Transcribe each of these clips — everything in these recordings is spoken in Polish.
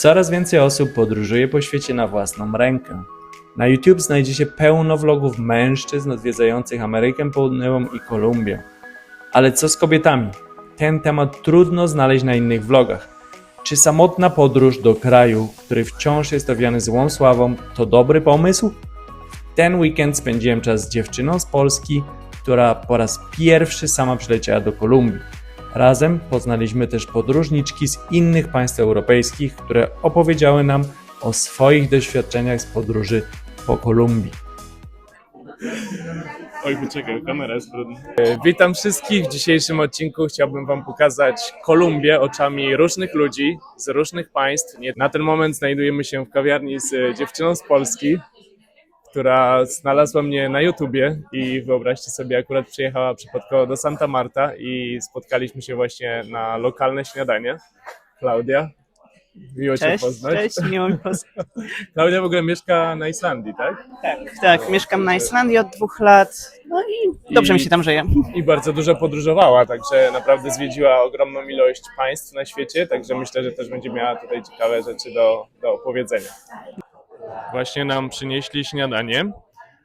Coraz więcej osób podróżuje po świecie na własną rękę. Na YouTube znajdziecie pełno vlogów mężczyzn odwiedzających Amerykę Południową i Kolumbię. Ale co z kobietami? Ten temat trudno znaleźć na innych vlogach. Czy samotna podróż do kraju, który wciąż jest owiany złą sławą, to dobry pomysł? Ten weekend spędziłem czas z dziewczyną z Polski, która po raz pierwszy sama przyleciała do Kolumbii. Razem poznaliśmy też podróżniczki z innych państw europejskich, które opowiedziały nam o swoich doświadczeniach z podróży po Kolumbii. Oj, poczekaj, kamera jest brudna. Witam wszystkich. W dzisiejszym odcinku chciałbym Wam pokazać Kolumbię oczami różnych ludzi z różnych państw. Na ten moment znajdujemy się w kawiarni z dziewczyną z Polski, która znalazła mnie na YouTubie i wyobraźcie sobie, akurat przyjechała przypadkowo do Santa Marta i spotkaliśmy się właśnie na lokalne śniadanie. Klaudia, miło Cię poznać. Cześć, miło mi poznać. Klaudia w ogóle mieszka na Islandii, tak? Tak, mieszkam na Islandii od 2 lat, no i dobrze mi się tam żyje. I bardzo dużo podróżowała, także naprawdę zwiedziła ogromną ilość państw na świecie, także myślę, że też będzie miała tutaj ciekawe rzeczy do opowiedzenia. Właśnie nam przynieśli śniadanie,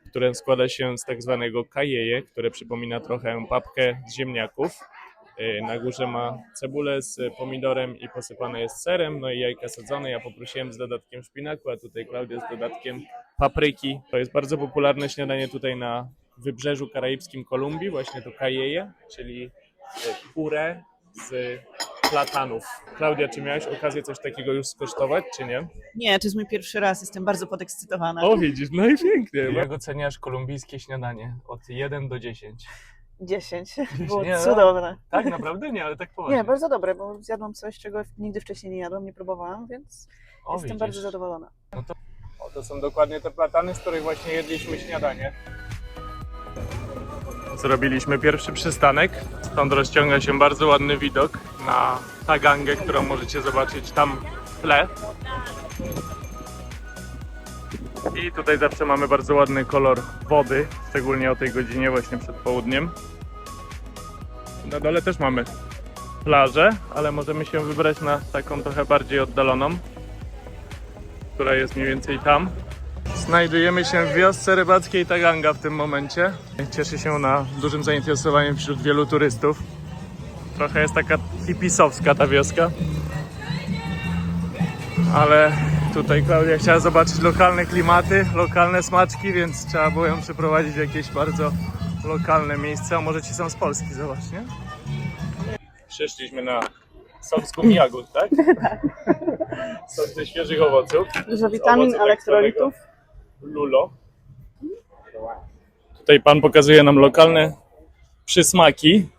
które składa się z tak zwanego kajeje, które przypomina trochę papkę z ziemniaków. Na górze ma cebulę z pomidorem i posypane jest serem, no i jajka sadzone. Ja poprosiłem z dodatkiem szpinaku, a tutaj Klaudia z dodatkiem papryki. To jest bardzo popularne śniadanie tutaj na wybrzeżu karaibskim Kolumbii, właśnie to kajeje, czyli puree z platanów. Klaudia, czy miałaś okazję coś takiego już skosztować, czy nie? Nie, to jest mój pierwszy raz, jestem bardzo podekscytowana. O, widzisz, no i pięknie. Jak oceniasz kolumbijskie śniadanie od 1 do 10? 10, było Nie, no. cudowne. Tak, naprawdę? Nie, ale tak poważnie. Nie, bardzo dobre, bo zjadłam coś, czego nigdy wcześniej nie jadłam, nie próbowałam, więc jestem widzisz. bardzo zadowolona. To są dokładnie te platany, z których właśnie jedliśmy śniadanie. Zrobiliśmy pierwszy przystanek. Stąd rozciąga się bardzo ładny widok na Tagangę, którą możecie zobaczyć tam w tle. I tutaj zawsze mamy bardzo ładny kolor wody, szczególnie o tej godzinie właśnie przed południem. Na dole też mamy plażę, ale możemy się wybrać na taką trochę bardziej oddaloną, która jest mniej więcej tam. Znajdujemy się w wiosce rybackiej Taganga w tym momencie. Cieszy się na dużym zainteresowaniem wśród wielu turystów. Trochę jest taka hipisowska ta wioska. Ale tutaj Klaudia chciała zobaczyć lokalne klimaty, lokalne smaczki, więc trzeba było ją przyprowadzić w jakieś bardzo lokalne miejsce. A może ci są z Polski, zobacz, nie? Przyszliśmy na sok z gumi jagód, tak? Sok ze świeżych owoców. Dużo witamin, elektrolitów. Lulo. Tutaj pan pokazuje nam lokalne przysmaki.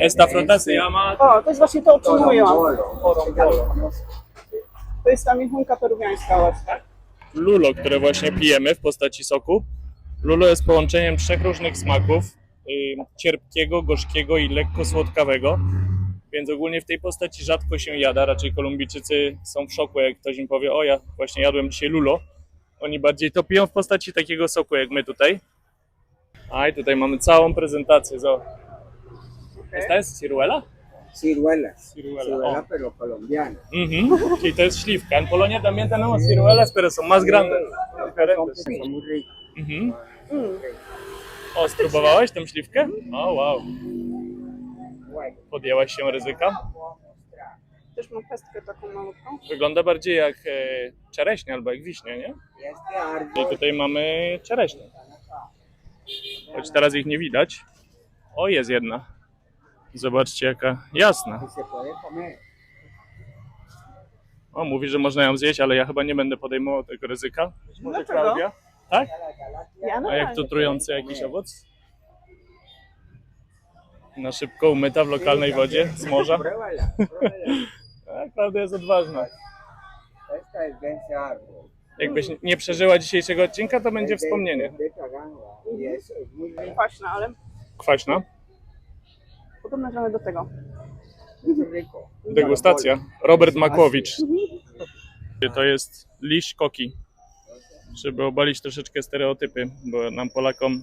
Esta fruta se llama O, to jest właśnie to, o czym mówiłam. To jest ta michunka peruwiańska właśnie. Lulo, które właśnie pijemy w postaci soku. Lulo jest połączeniem 3 różnych smaków. Cierpkiego, gorzkiego i lekko słodkawego. Więc ogólnie w tej postaci rzadko się jada. Raczej Kolumbijczycy są w szoku, jak ktoś im powie: o, ja właśnie jadłem dzisiaj lulo. Oni bardziej to piją w postaci takiego soku, jak my tutaj. A i tutaj mamy całą prezentację. Esta es ciruela? Ciruelas. Ciruela. Ciruela, O. pero colombiana. Czyli to jest śliwka. En Polonia también tenemos ciruelas, pero son más grandes. Diferentes. Son muy ricos. Mhm. O, spróbowałaś tę śliwkę? O, wow. Podjęłaś się ryzyka? Też mam pestkę taką malutką. Wygląda bardziej jak czereśnia albo jak wiśnia, nie? Y este árbol I tutaj mamy czereśnie. Choć teraz ich nie widać. O, jest jedna. Zobaczcie, jaka jasna. que se puede comer. O, mówi, że można ją zjeść, ale ja chyba nie będę podejmował tego ryzyka. Może Dlaczego? Klaudia? Tak? Ja A jak to trujący jakiś owoc? Na szybko umyta w lokalnej wodzie z morza. Pruébala, pruébala. Tak, Klaudia jest odważna. Esta es de ese árbol. Jakbyś nie przeżyła dzisiejszego odcinka, to będzie wspomnienie. Es de Taganga. Y es muy rico, Kwaśna, ale Kwaśna. podobna trochę do tego. muy rico. Degustacja. Robert Makłowicz. To jest liść koki. Żeby obalić troszeczkę stereotypy, bo nam Polakom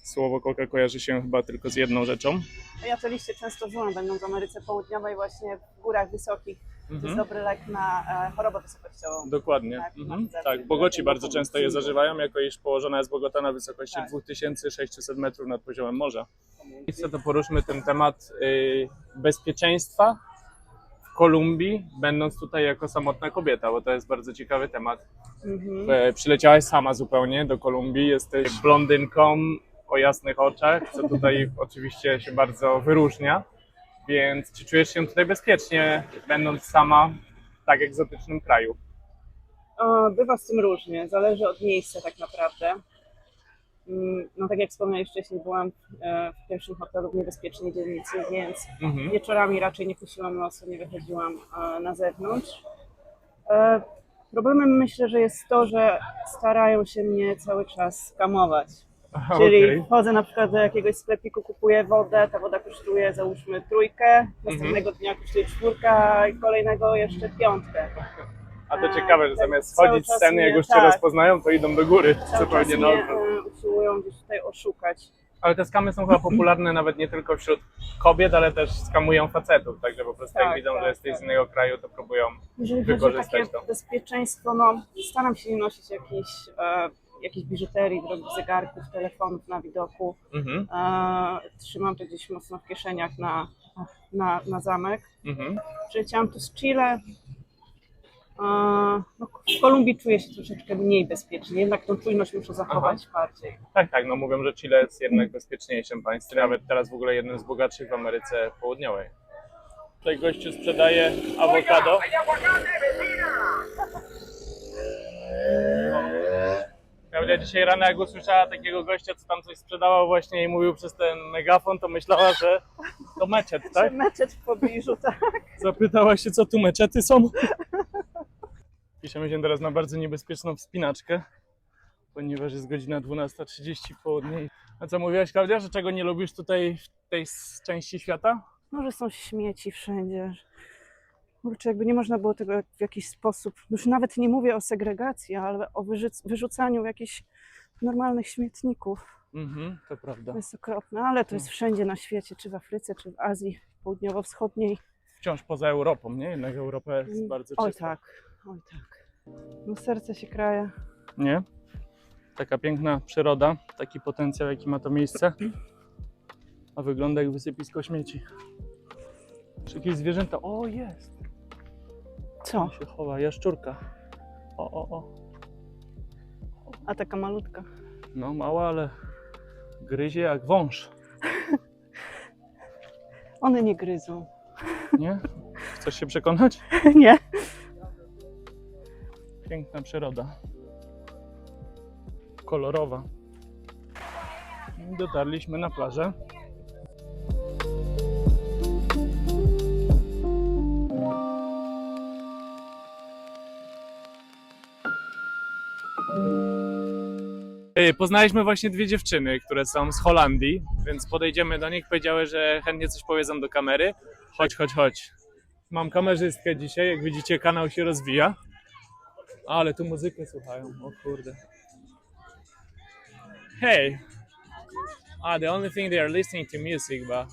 słowo koka kojarzy się chyba tylko z jedną rzeczą. Ja te liście często żyłam, będąc w Ameryce Południowej, właśnie w górach wysokich. To jest Mhm. dobry lek na chorobę wysokościową. Dokładnie. Tak, Mhm. tak. Tak, Bogoci bardzo często je zażywają, jako iż położona jest Bogota na wysokości Tak. 2600 metrów nad poziomem morza. I co, to poruszmy ten temat bezpieczeństwa w Kolumbii, będąc tutaj jako samotna kobieta, bo to jest bardzo ciekawy temat. Przyleciałaś sama zupełnie do Kolumbii, jesteś blondynką o jasnych oczach, co tutaj oczywiście się bardzo wyróżnia, więc czy czujesz się tutaj bezpiecznie, będąc sama w tak egzotycznym kraju? Bywa z tym różnie, zależy od miejsca tak naprawdę. No tak jak wspomniałeś wcześniej, byłam w pierwszym hotelu w niebezpiecznej dzielnicy, więc Mhm. wieczorami raczej nie puściłam nosu, nie wychodziłam na zewnątrz. Problemem myślę, że jest to, że starają się mnie cały czas skamować. Czyli Okej. wchodzę na przykład do jakiegoś sklepiku, kupuję wodę, ta woda kosztuje załóżmy 3, następnego dnia kosztuje 4, i kolejnego jeszcze 5. A to ciekawe, że Tak, zamiast cały schodzić z czas sceny, jak mnie- już cię tak. rozpoznają, to idą do góry, Cały czas zupełnie na mnie odwrót. usiłują gdzieś tutaj oszukać. Ale te skamy są chyba popularne nawet nie tylko wśród kobiet, ale też skamują facetów, także po prostu jak Tak, widzą, tak, że jesteś tak. z innego kraju, to próbują Jeżeli chodzi o wykorzystać takie to. bezpieczeństwo, no staram się nie nosić jakiejś biżuterii, drogich zegarków, telefonów na widoku. Mhm, Trzymam to gdzieś mocno w kieszeniach na zamek. mhm. Przyleciałam tu z Chile. No, w Kolumbii czuję się troszeczkę mniej bezpiecznie, jednak tą czujność muszę zachować bardziej. Tak, tak, no mówią, że Chile jest jednak bezpieczniejszym państwem, nawet teraz w ogóle jednym z bogatszych w Ameryce Południowej. Tutaj gościu sprzedaje awokado. Klaudia dzisiaj rano, jak usłyszała takiego gościa, co tam coś sprzedawał właśnie i mówił przez ten megafon, to myślała, że to meczet, tak? Meczet w pobliżu, tak. Zapytała się, co tu meczety są. Piszemy się teraz na bardzo niebezpieczną wspinaczkę, ponieważ jest godzina 12:30 po południe. A co mówiłaś, Klaudia, że czego nie lubisz tutaj w tej części świata? Może są śmieci wszędzie. Kurczę, jakby nie można było tego w jakiś sposób, już nawet nie mówię o segregacji, ale o wyrzucaniu jakichś normalnych śmietników. Mhm, to prawda. To jest okropne, ale to jest wszędzie na świecie, czy w Afryce, czy w Azji Południowo-Wschodniej. Wciąż poza Europą, nie? Jednak Europa jest bardzo Oj czysta. tak, oj tak. No serce się kraje. Nie? Taka piękna przyroda, taki potencjał, jaki ma to miejsce, a wygląda jak wysypisko śmieci. Czy jakieś zwierzęta? O, jest! Co? Tam się chowa, jaszczurka. O. A taka malutka. No mała, ale gryzie jak wąż, One nie gryzą. nie? Chcesz się przekonać? Nie. Piękna przyroda. Kolorowa. Dotarliśmy na plażę. Poznaliśmy właśnie dwie dziewczyny, które są z Holandii, więc podejdziemy do nich, powiedziały, że chętnie coś powiedzą do kamery. Chodź. Mam kamerzystkę dzisiaj, jak widzicie kanał się rozwija. Ale tu muzykę słuchają, o kurde. Hey! The only thing they are listening to music, but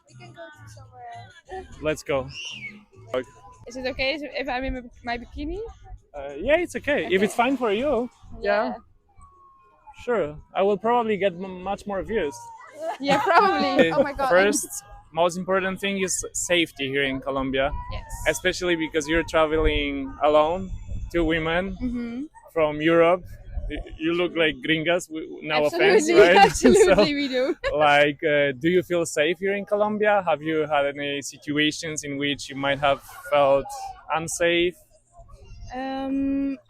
We can go to somewhere. let's go. Is it okay if I'm in my bikini? Yeah, it's okay. If it's fine for you, yeah, sure. I will probably get much more views. Yeah, probably. Oh my god. First, most important thing is safety here in Colombia, Yes. especially because you're traveling alone, two women Mhm. from Europe. You look like gringas, no offense, Absolutely, right? absolutely we do. Like, do you feel safe here in Colombia? Have you had any situations in which you might have felt unsafe?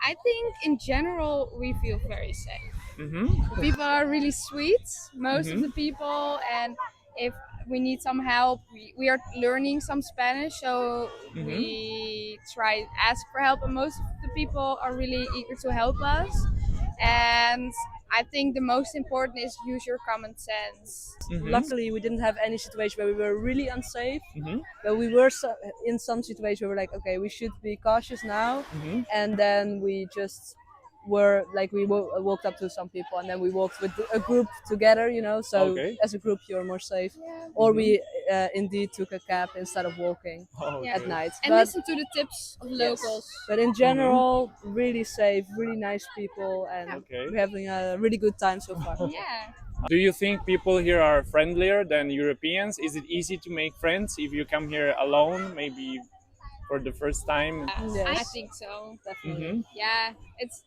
I think in general we feel very safe. Mm-hmm. People are really sweet, most of Mhm. the people, and if we need some help, we are learning some Spanish, so we try ask for help, and most of the people are really eager to help us. And I think the most important is use your common sense. Luckily, we didn't have any situation where we were really unsafe, Mm-hmm. but we were in some situation where we're like, okay, we should be cautious now, Mm-hmm. and then we just were like we walked up to some people and then we walked with a group together, you know. So Okay. as a group, you're more safe. Or we indeed took a cab instead of walking Yeah. at night. And But, listen to the tips of locals. but in general, really safe, really nice people, and Okay. we're having a really good time so far. Yeah. Do you think people here are friendlier than Europeans? Is it easy to make friends if you come here alone, maybe for the first time? Yes. I think so. Definitely. Mhm. Yeah, it's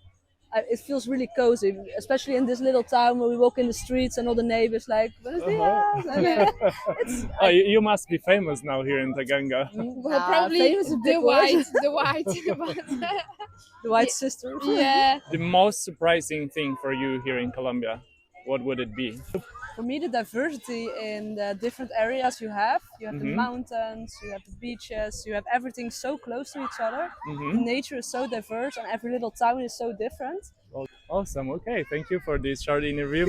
It feels really cozy, especially in this little town where we walk in the streets and all the neighbors like, "Buenos dias." And, it's Oh, you must be famous now here in Taganga. well, probably famous is a the big word. white, but The White Sisters. yeah. The most surprising thing for you here in Colombia, what would it be? For me, the diversity in the different areas you have. You have the Mhm. mountains, you have the beaches, you have everything so close to each other. Mhm. Nature is so diverse and every little town is so different. Awesome. Okay, thank you for this short interview.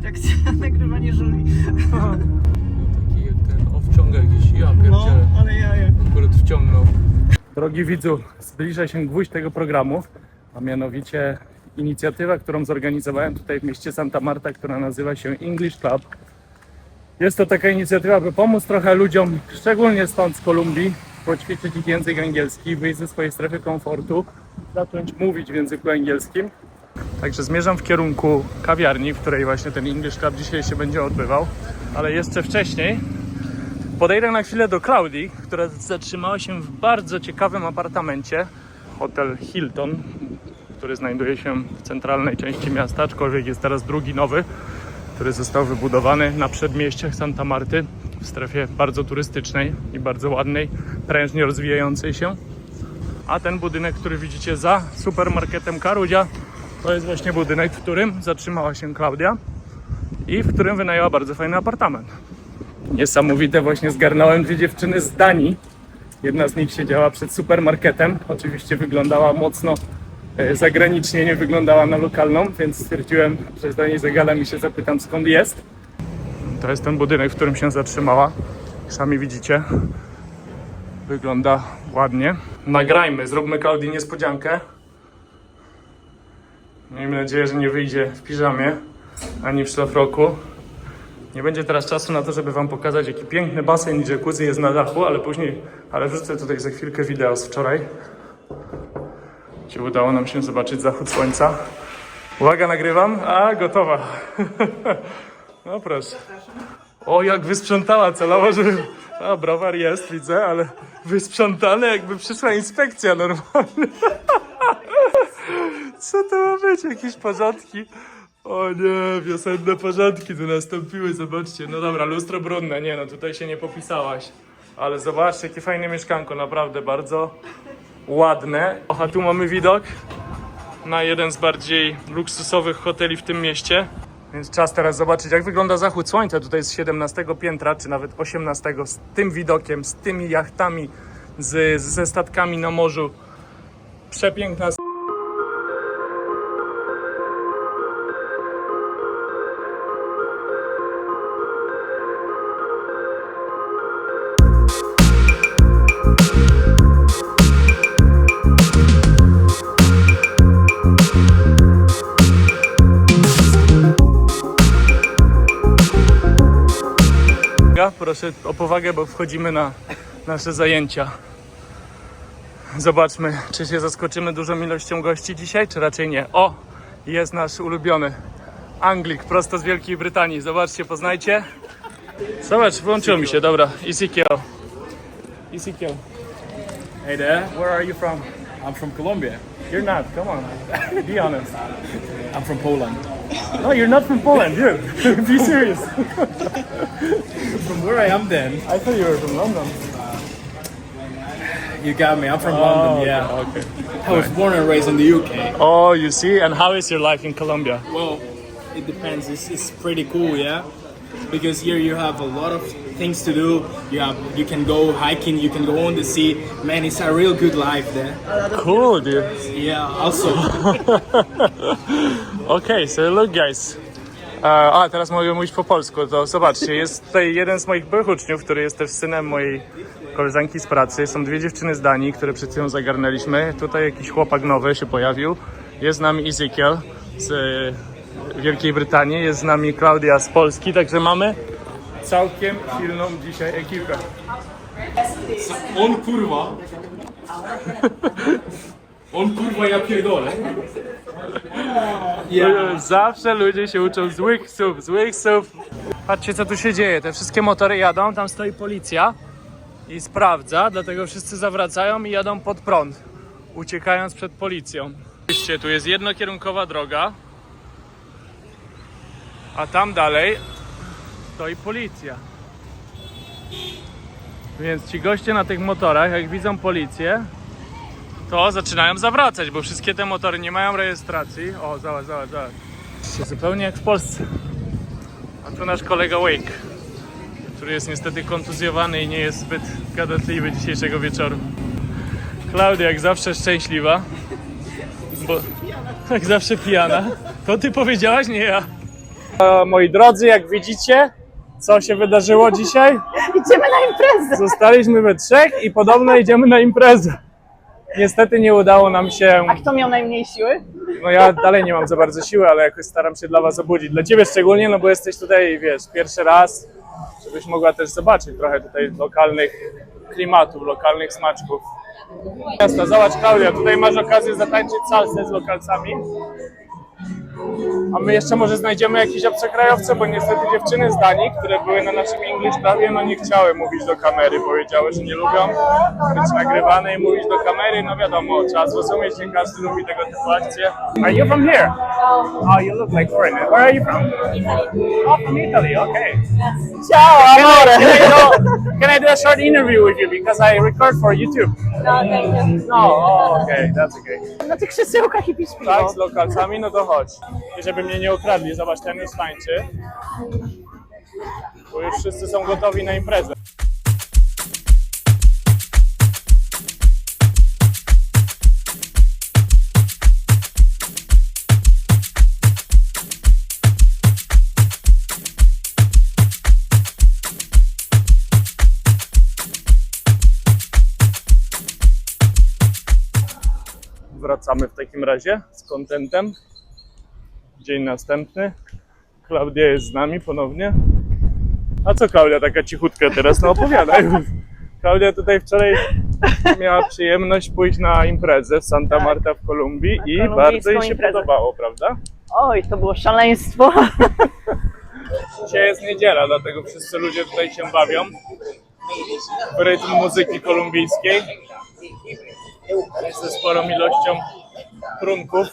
Trakcja nagrywanie żuli. Taki jak ten wciąga jakiś, ja pierdzielę, ale jaja. akurat wciągnął. Drogi widzu, zbliża się gwóźdź tego programu, a mianowicie inicjatywa, którą zorganizowałem tutaj w mieście Santa Marta, która nazywa się English Club. Jest to taka inicjatywa, by pomóc trochę ludziom, szczególnie stąd z Kolumbii, poćwiczyć ich język angielski, wyjść ze swojej strefy komfortu, zacząć mówić w języku angielskim. Także zmierzam w kierunku kawiarni, w której właśnie ten English Club dzisiaj się będzie odbywał, ale jeszcze wcześniej podejdę na chwilę do Klaudii, która zatrzymała się w bardzo ciekawym apartamencie, hotel Hilton, który znajduje się w centralnej części miasta, aczkolwiek jest teraz drugi nowy, który został wybudowany na przedmieściach Santa Marty, w strefie bardzo turystycznej i bardzo ładnej, prężnie rozwijającej się. A ten budynek, który widzicie za supermarketem Karudzia, to jest właśnie budynek, w którym zatrzymała się Klaudia i w którym wynajęła bardzo fajny apartament. Niesamowite, właśnie zgarnąłem dwie dziewczyny z Danii. Jedna z nich siedziała przed supermarketem, oczywiście wyglądała mocno zagranicznie, nie wyglądała na lokalną, więc stwierdziłem, że do niej zagalam i się zapytam, skąd jest. To jest ten budynek, w którym się zatrzymała. Sami widzicie, wygląda ładnie. Nagrajmy, zróbmy Klaudii niespodziankę. Miejmy nadzieję, że nie wyjdzie w piżamie, ani w szlafroku. Nie będzie teraz czasu na to, żeby wam pokazać, jaki piękny basen i jacuzzi jest na dachu, ale wrzucę tutaj za chwilkę wideo z wczoraj, gdzie udało nam się zobaczyć zachód słońca. Uwaga, nagrywam. A, gotowa. No proszę. O, jak wysprzątała celowo, żeby... A, browar jest, widzę, ale wysprzątane, jakby przyszła inspekcja normalnie. Co to ma być? Jakieś porządki? O nie, wiosenne porządki tu nastąpiły, zobaczcie. No dobra, lustro brudne, nie no, tutaj się nie popisałaś. Ale zobaczcie, jakie fajne mieszkanko, naprawdę bardzo ładne. A tu mamy widok na jeden z bardziej luksusowych hoteli w tym mieście. Więc czas teraz zobaczyć, jak wygląda zachód słońca tutaj z 17 piętra, czy nawet 18, z tym widokiem, z tymi jachtami, ze statkami na morzu. Przepiękna. Proszę o powagę, bo wchodzimy na nasze zajęcia. Zobaczmy, czy się zaskoczymy dużą ilością gości dzisiaj, czy raczej nie. O, jest nasz ulubiony Anglik, prosto z Wielkiej Brytanii. Zobaczcie, poznajcie. Zobacz, włączyło mi się, dobra. Ezekiel. Hey there, Where are you from? I'm from Colombia. You're not, come on. Be honest. I'm from Poland. No, you're not from Poland, you. Be serious. From where I am then? I thought you were from London. You got me, I'm from London, yeah. Okay. I was born and raised in the UK. Oh, you see? And how is your life in Colombia? Well, it depends, it's pretty cool, yeah? Because here you have a lot of things to do. You can go hiking, you can go on the sea. Man, it's a real good life there. Cool, dude. Yeah, also. Okay, so look guys. Teraz mogę mówić po polsku, to zobaczcie, jest tutaj jeden z moich byłych uczniów, który jest też synem mojej koleżanki z pracy, są dwie dziewczyny z Danii, które przed chwilą zagarnęliśmy. Tutaj jakiś chłopak nowy się pojawił. Jest z nami Ezekiel z Wielkiej Brytanii, jest z nami Klaudia z Polski, także mamy całkiem silną dzisiaj ekipę. On kurwa! On kurwa, ja pierdolę! Zawsze ludzie się uczą złych słów. Patrzcie, co tu się dzieje. Te wszystkie motory jadą, tam stoi policja i sprawdza, dlatego wszyscy zawracają i jadą pod prąd, uciekając przed policją. Widzicie, tu jest jednokierunkowa droga, a tam dalej stoi policja. Więc ci goście na tych motorach, jak widzą policję, to zaczynają zawracać, bo wszystkie te motory nie mają rejestracji. O, zobacz. Zupełnie jak w Polsce. A tu nasz kolega Wake, który jest niestety kontuzjowany i nie jest zbyt gadatliwy dzisiejszego wieczoru. Klaudia jak zawsze szczęśliwa, bo jak zawsze pijana. To ty powiedziałaś, nie ja. Moi drodzy, jak widzicie, co się wydarzyło dzisiaj? Idziemy na imprezę! Zostaliśmy we trzech i podobno idziemy na imprezę. Niestety nie udało nam się... A kto miał najmniej siły? No ja dalej nie mam za bardzo siły, ale jakoś staram się dla was obudzić. Dla ciebie szczególnie, no bo jesteś tutaj, wiesz, pierwszy raz, żebyś mogła też zobaczyć trochę tutaj lokalnych klimatów, lokalnych smaczków. Jasne, zobacz Klaudia, tutaj masz okazję zatańczyć salsę z lokalcami. A my jeszcze może znajdziemy jakiś obcokrajowce, bo niestety dziewczyny z Danii, które były na naszym English Clubie, no nie chciały mówić do kamery, powiedziały, że nie lubią być nagrywane i mówić do kamery. No wiadomo, trzeba zrozumieć, nie każdy lubi tego typu akcje. Are you from here? Oh, you look like foreigner. Where are you from? Italy. Oh, from Italy, okay. Ciao, amore! Can I do a short interview with you because I record for YouTube? No, thank you. No, oh, okay, that's okay. Na tych krzesełkach i pić piwo. Tak, z lokalcami, no to chodź. I żeby mnie nie ukradli, zobacz, ten już tańczy. Bo już wszyscy są gotowi na imprezę. Wracamy w takim razie z kontentem. Dzień następny. Klaudia jest z nami ponownie. A co Klaudia taka cichutka teraz? No opowiadaj. Klaudia tutaj wczoraj miała przyjemność pójść na imprezę w Santa Marta w Kolumbii i bardzo jej się imprezę. podobało, prawda? Oj, to było szaleństwo. Dzisiaj jest niedziela, dlatego wszyscy ludzie tutaj się bawią w rytm muzyki kolumbijskiej ze sporą ilością trunków.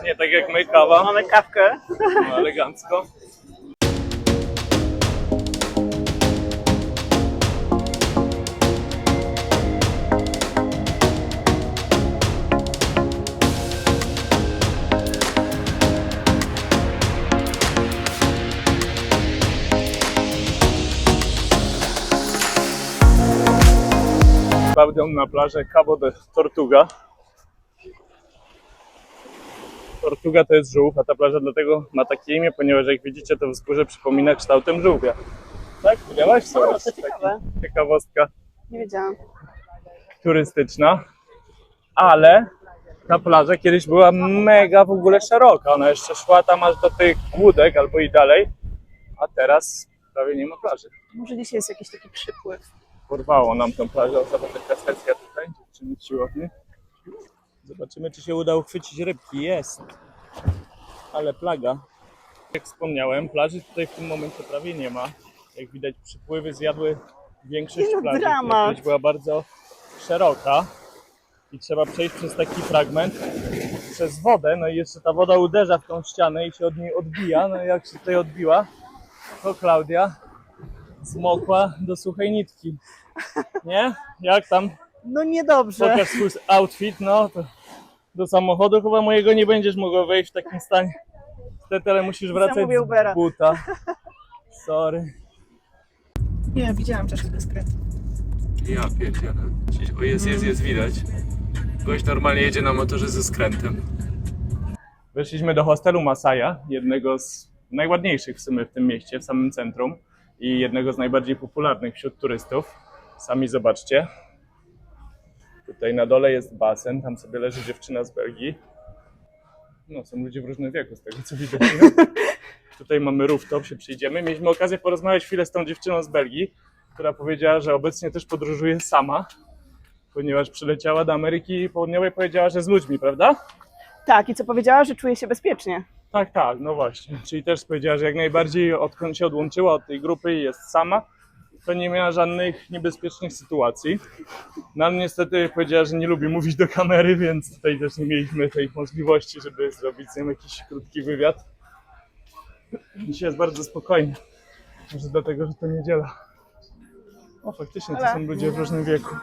Nie tak jak my, kawa. Mamy kawkę. No, elegancko. Klaudią na plażę Cabo de Tortuga. Tortuga to jest żółw, a ta plaża dlatego ma takie imię, ponieważ jak widzicie to wzgórze przypomina kształtem żółwia. Tak? Widziałaś? O, to ciekawe. Ciekawostka Nie wiedziałam. turystyczna. Ale ta plaża kiedyś była mega w ogóle szeroka. Ona jeszcze szła tam aż do tych łódek albo i dalej. A teraz prawie nie ma plaży. Może dzisiaj jest jakiś taki przypływ. Porwało nam tą plażę. Zobacz jaka sesja tutaj, dziewczyny z siłowni. Zobaczymy, czy się uda uchwycić rybki. Jest. Ale plaga. Jak wspomniałem, plaży tutaj w tym momencie prawie nie ma. Jak widać, przypływy zjadły większość No, plaży. dramat. Kiedyś była bardzo szeroka i trzeba przejść przez taki fragment, przez wodę. No i jeszcze ta woda uderza w tą ścianę i się od niej odbija. No i jak się tutaj odbiła, to Klaudia zmokła do suchej nitki. Nie? Jak tam? No niedobrze. Pokaż swój outfit, no to do samochodu chyba mojego nie będziesz mogła wejść w takim stanie. Niestety, ale musisz wracać Zamówię Ubera. z buta. Sorry. Nie, widziałam czaszkę bez krew. Ja pierdzielę. O, jest widać. Gość normalnie jedzie na motorze ze skrętem. Weszliśmy do hostelu Masaya, jednego z najładniejszych w sumie w tym mieście, w samym centrum i jednego z najbardziej popularnych wśród turystów. Sami zobaczcie. Tutaj na dole jest basen, tam sobie leży dziewczyna z Belgii. No, są ludzie w różnym wieku, z tego co widać. Tutaj mamy rooftop, się przyjdziemy. Mieliśmy okazję porozmawiać chwilę z tą dziewczyną z Belgii, która powiedziała, że obecnie też podróżuje sama, ponieważ przyleciała do Ameryki Południowej, powiedziała, że z ludźmi, prawda? Tak, i co powiedziała, że czuje się bezpiecznie. Tak, no właśnie. Czyli też powiedziała, że jak najbardziej odkąd się odłączyła od tej grupy i jest sama, to nie miała żadnych niebezpiecznych sytuacji. No ale niestety powiedziała, że nie lubi mówić do kamery, więc tutaj też nie mieliśmy tej możliwości, żeby zrobić z nią jakiś krótki wywiad. Dzisiaj jest bardzo spokojnie. Może dlatego, że to niedziela. O, faktycznie to są ludzie w różnym wieku.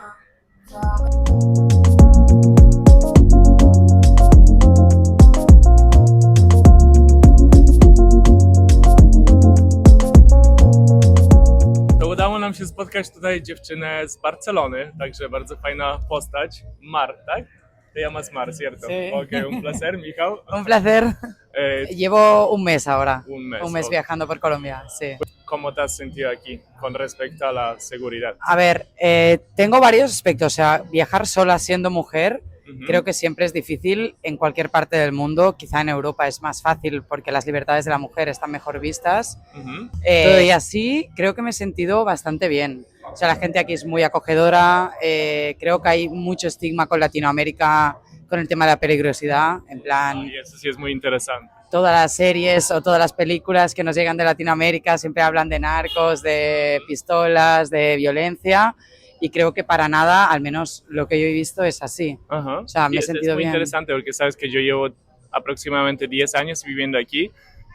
To udało nam się spotkać tutaj dziewczynę z Barcelony, także bardzo fajna postać. Mar, tak? Te llamas Mar, ¿cierto? Sí. Ok, un placer, Michał. Un placer. Llevo un mes ahora. Un mes, ok. Viajando por Colombia, sí. ¿Cómo te has sentido aquí con respecto a la seguridad? A ver, tengo varios aspectos. O sea, viajar sola siendo mujer Ujú. creo que siempre es difícil en cualquier parte del mundo. Quizá en Europa es más fácil porque las libertades de la mujer están mejor vistas. Ujú. Y así creo que me he sentido bastante bien. O sea, la gente aquí es muy acogedora. Creo que hay mucho estigma con Latinoamérica con el tema de la peligrosidad. En plan, Y eso sí es muy interesante. todas las series o todas las películas que nos llegan de Latinoamérica siempre hablan de narcos, de pistolas, de violencia. Y creo que para nada, al menos lo que yo he visto, es así. Ajá. O sea, me he Y sentido es muy bien. interesante porque sabes que yo llevo aproximadamente 10 años viviendo aquí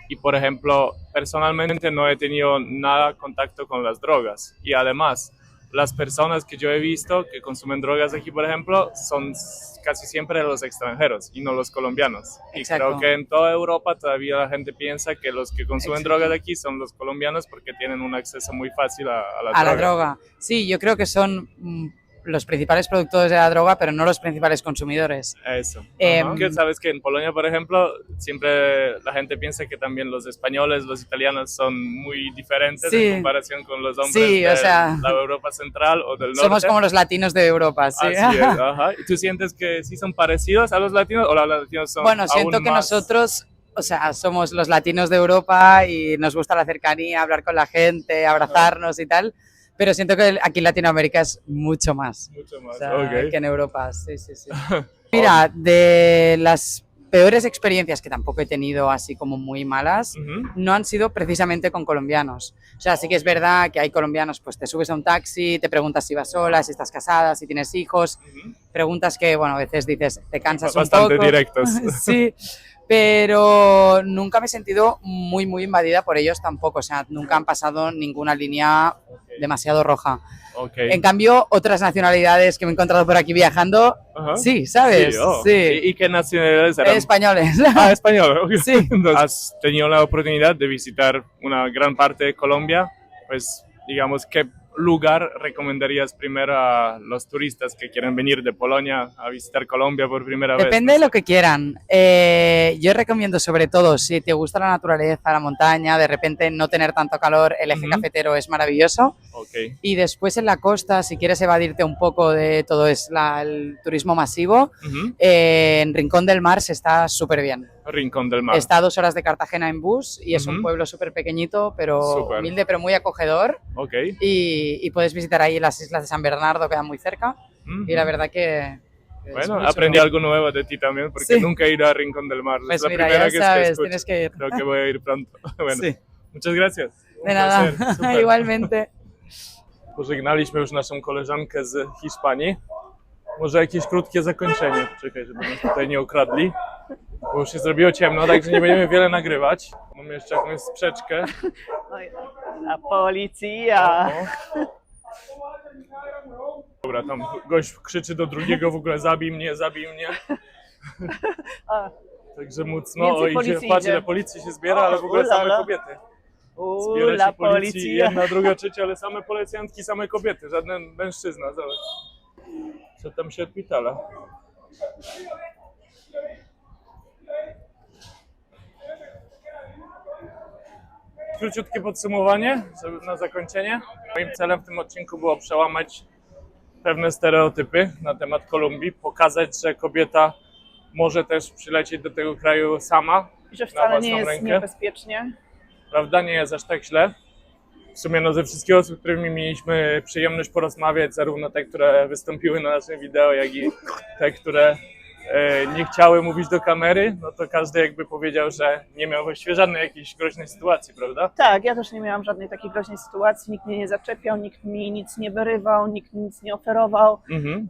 y, por ejemplo, personalmente no he tenido nada contacto con las drogas. Y además, las personas que yo he visto que consumen drogas aquí, por ejemplo, son casi siempre los extranjeros y no los colombianos. Y Exacto. creo que en toda Europa todavía la gente piensa que los que consumen Exacto. drogas aquí son los colombianos porque tienen un acceso muy fácil a la A droga. la droga. Sí, yo creo que son los principales productores de la droga, pero no los principales consumidores. Eso. Em, Ajá. Que sabes que en Polonia, por ejemplo, siempre la gente piensa que también los españoles, los italianos son muy diferentes Sí. en comparación con los hombres Sí, o de sea, la Europa central o del norte. Somos como los latinos de Europa, sí. Así es, ajá. ¿Y tú sientes que sí son parecidos a los latinos o los latinos son Bueno, siento aún que más? nosotros, o sea, somos los latinos de Europa y nos gusta la cercanía, hablar con la gente, abrazarnos y tal, pero siento que aquí en Latinoamérica es mucho más, Mucho o más, sea, ok. que en Europa, sí, sí, sí. Mira, de las peores experiencias que tampoco he tenido así como muy malas, Ujú. no han sido precisamente con colombianos. O sea, sí que es verdad que hay colombianos, pues te subes a un taxi, te preguntas si vas sola, si estás casada, si tienes hijos, Ujú. preguntas que, bueno, a veces dices, te cansas un Bastante poco. directos. Sí, pero nunca me he sentido muy invadida por ellos tampoco. O sea, nunca han pasado ninguna línea demasiado roja. Ok. En cambio, otras nacionalidades que me he encontrado por aquí viajando, Ajá. sí, ¿sabes? Sí, oh. Sí. ¿Y qué nacionalidades eran? Españoles. Ah, español. ok. Sí. Entonces, has tenido la oportunidad de visitar una gran parte de Colombia, pues digamos, ¿qué lugar recomendarías primero a los turistas que quieren venir de Polonia a visitar Colombia por primera vez? Depende de lo que quieran. Yo recomiendo sobre todo, si te gusta la naturaleza, la montaña, de repente no tener tanto calor, el eje Ujú. cafetero es maravilloso. Ok. Y después en la costa, si quieres evadirte un poco de todo el turismo masivo, Ujú. en Rincón del Mar se está súper bien. Rincón del Mar. Está a 2 horas de Cartagena en bus y es un Ujú. pueblo súper pequeñito, pero Súper. humilde, pero muy acogedor. Ok. Y puedes visitar ahí las islas de San Bernardo, quedan muy cerca. Ujú. Y la verdad que es Bueno, muy aprendí chulo. algo nuevo de ti también, porque Sí. nunca he ido a Rincón del Mar. Pues es la mira, primera ya vez que sabes, escucho. tienes que ir. Creo que voy a ir pronto. Bueno, Sí. muchas gracias. Un De nada, placer, super. igualmente. Pożegnaliśmy już naszą koleżankę z Hiszpanii. Może jakieś krótkie zakończenie. Czekaj, żeby nas tutaj nie okradli. Bo już się zrobiło ciemno, także nie będziemy wiele nagrywać. Mamy jeszcze jakąś sprzeczkę. La policja. O. Dobra, tam gość krzyczy do drugiego, w ogóle zabij mnie, zabij mnie. A. Także mocno. Więcej O, idzie, policji patrz idzie. ile policji się zbiera, ale w ogóle same Ulala. kobiety. Zbiera La się policji, policja. jedna, druga, trzecia, ale same policjantki, same kobiety, żaden mężczyzna, zobacz. Co tam się odpitala? Króciutkie podsumowanie, żeby na zakończenie. Moim celem w tym odcinku było przełamać pewne stereotypy na temat Kolumbii, pokazać, że kobieta może też przylecieć do tego kraju sama, Że na wcale własną nie jest rękę. niebezpiecznie. Prawda? Nie jest aż tak źle. W sumie no, ze wszystkich osób, z którymi mieliśmy przyjemność porozmawiać, zarówno te, które wystąpiły na naszym wideo, jak i te, które nie chciały mówić do kamery, no to każdy jakby powiedział, że nie miał właściwie żadnej jakiejś groźnej sytuacji, prawda? Tak, ja też nie miałam żadnej takiej groźnej sytuacji, nikt mnie nie zaczepiał, nikt mi nic nie wyrywał, nikt mi nic nie oferował,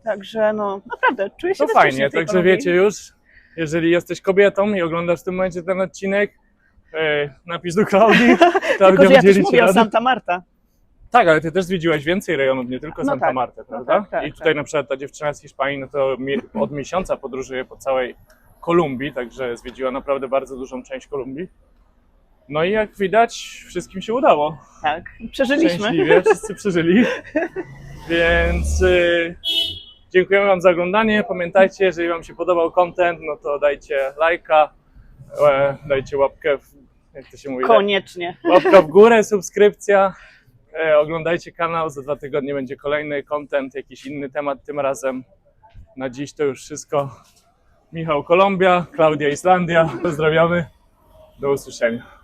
także no naprawdę czuję się To bezpiecznie fajnie, w tej także Kolumbii. wiecie już, jeżeli jesteś kobietą i oglądasz w tym momencie ten odcinek, napisz do Klaudii. Tylko, że ja też mówię o Santa Marta. Tak, ale ty też zwiedziłaś więcej rejonów, nie tylko No Santa tak. Martę, No prawda? tak, tak, I tutaj tak. na przykład ta dziewczyna z Hiszpanii, no to od miesiąca podróżuje po całej Kolumbii, także zwiedziła naprawdę bardzo dużą część Kolumbii. No i jak widać, wszystkim się udało. Tak, przeżyliśmy. Szczęśliwie, wszyscy przeżyli. Więc dziękujemy wam za oglądanie. Pamiętajcie, jeżeli wam się podobał content, no to dajcie lajka, dajcie łapkę jak to się mówi? Koniecznie. Łapka w górę, subskrypcja. Oglądajcie kanał, za 2 tygodnie będzie kolejny content, jakiś inny temat tym razem. Na dziś to już wszystko. Michał Kolumbia, Klaudia Islandia. Pozdrawiamy. Do usłyszenia.